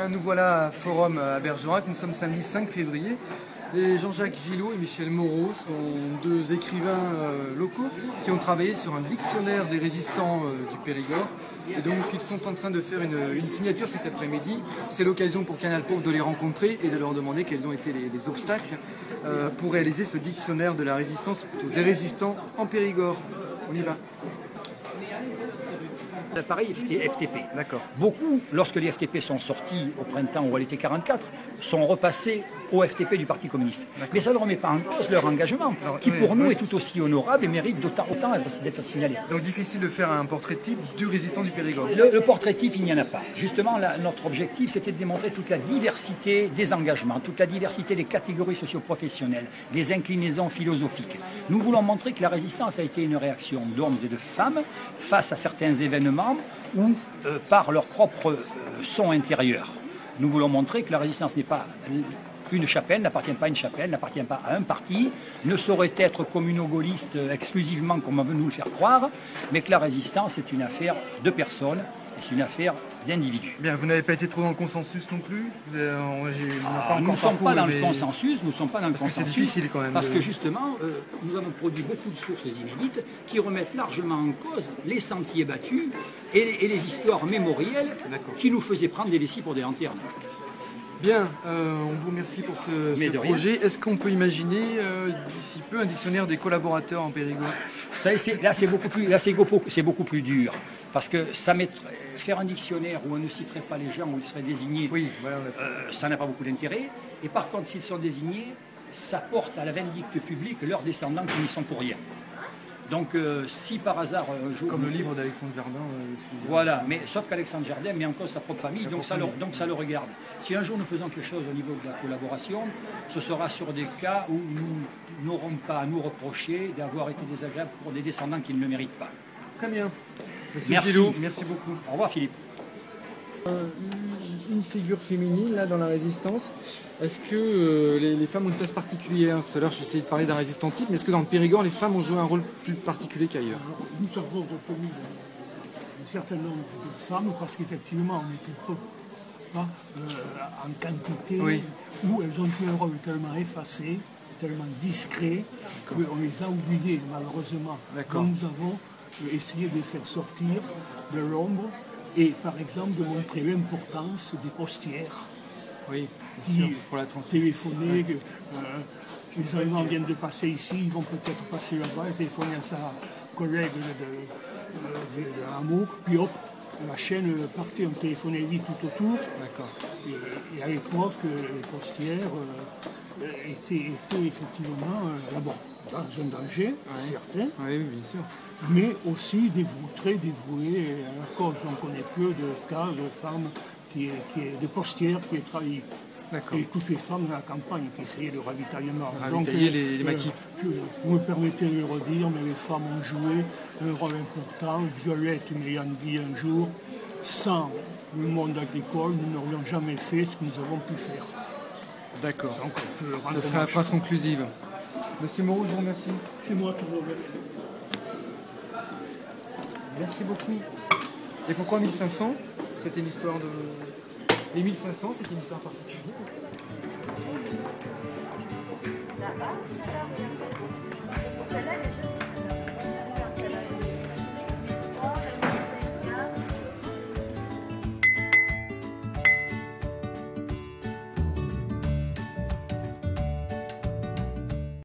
Bien, nous voilà à Forum à Bergerac, nous sommes samedi 5 février. Et Jean-Jacques Gillot et Michel Moreau sont deux écrivains locaux qui ont travaillé sur un dictionnaire des résistants du Périgord. Et donc ils sont en train de faire une signature cet après-midi. C'est l'occasion pour Canal Pop de les rencontrer et de leur demander quels ont été les obstacles pour réaliser ce dictionnaire de la résistance, plutôt des résistants en Périgord. On y va. L'appareil FTP. D'accord. Beaucoup, lorsque les FTP sont sortis au printemps ou à l'été 44, sont repassés au FTP du Parti communiste. Mais ça ne remet pas en cause leur engagement, qui pour nous est tout aussi honorable et mérite autant d'être signalé. Donc difficile de faire un portrait type du résistant du Périgord. Le portrait type, il n'y en a pas. Justement, notre objectif, c'était de démontrer toute la diversité des engagements, toute la diversité des catégories socio-professionnelles, des inclinaisons philosophiques. Nous voulons montrer que la résistance a été une réaction d'hommes et de femmes face à certains événements ou par leur propre son intérieur. Nous voulons montrer que la résistance n'est pas une chapelle, n'appartient pas à une chapelle, n'appartient pas à un parti, ne saurait être communo-gaulliste exclusivement comme on veut nous le faire croire, mais que la résistance est une affaire de personnes et c'est une affaire d'individus. Bien, vous n'avez pas été trop dans le consensus non plus. Nous ne sommes pas dans le consensus, nous ne sommes pas dans le consensus. C'est difficile quand même. Parce que justement, nous avons produit beaucoup de sources inédites qui remettent largement en cause les sentiers battus et les histoires mémorielles qui nous faisaient prendre des vessies pour des lanternes. Bien, on vous remercie pour ce projet. Est-ce qu'on peut imaginer d'ici peu un dictionnaire des collaborateurs en Périgord? Là, c'est beaucoup plus dur. Parce que faire un dictionnaire où on ne citerait pas les gens, où ils seraient désignés, ça n'a pas beaucoup d'intérêt. Et par contre, s'ils sont désignés, ça porte à la vindicte publique leurs descendants qui n'y sont pour rien. Donc, si par hasard un jour... Comme le livre d'Alexandre Jardin. Voilà, mais sauf qu'Alexandre Jardin met en cause sa propre famille, donc ça le regarde. Si un jour nous faisons quelque chose au niveau de la collaboration, ce sera sur des cas où nous n'aurons pas à nous reprocher d'avoir été désagréables pour des descendants qui ne le méritent pas. Très bien. Merci. Gillot, merci beaucoup. Au revoir Philippe. Une figure féminine là dans la résistance. Est-ce que les femmes ont une place particulière? Tout à l'heure j'essayais de parler d'un résistant type, mais est-ce que dans le Périgord les femmes ont joué un rôle plus particulier qu'ailleurs? Nous avons reconnu un certain nombre de femmes parce qu'effectivement on était peu en quantité, où elles ont eu un rôle tellement effacé, tellement discret qu'on les a oubliées malheureusement. Donc nous avons essayé de les faire sortir de l'ombre et par exemple de montrer l'importance des postières qui pour la transmission. téléphonaient, les Allemands viennent de passer ici, ils vont peut-être passer là-bas, téléphoner à sa collègue de Hambourg, puis hop, la chaîne partait, on téléphonait vite tout autour. Et à l'époque, les postières étaient effectivement d'abord dans un danger, certain, bien sûr. mais aussi très dévouées à la cause. On connaît peu de cas de femmes de postières qui aient trahi. Et toutes les femmes de la campagne qui essayaient le ravitaillement. Ravitailler les maquis. Vous me permettez de le redire, mais les femmes ont joué un rôle important. Violette m'ayant dit un jour, sans le monde agricole, nous n'aurions jamais fait ce que nous avons pu faire. D'accord. Ce sera la phrase conclusive. Monsieur Moreau, je vous remercie. C'est moi qui vous remercie. Merci beaucoup. Et pourquoi 1500? C'était une histoire de... Les 1500, c'est une histoire particulière. Là-bas, celle-là,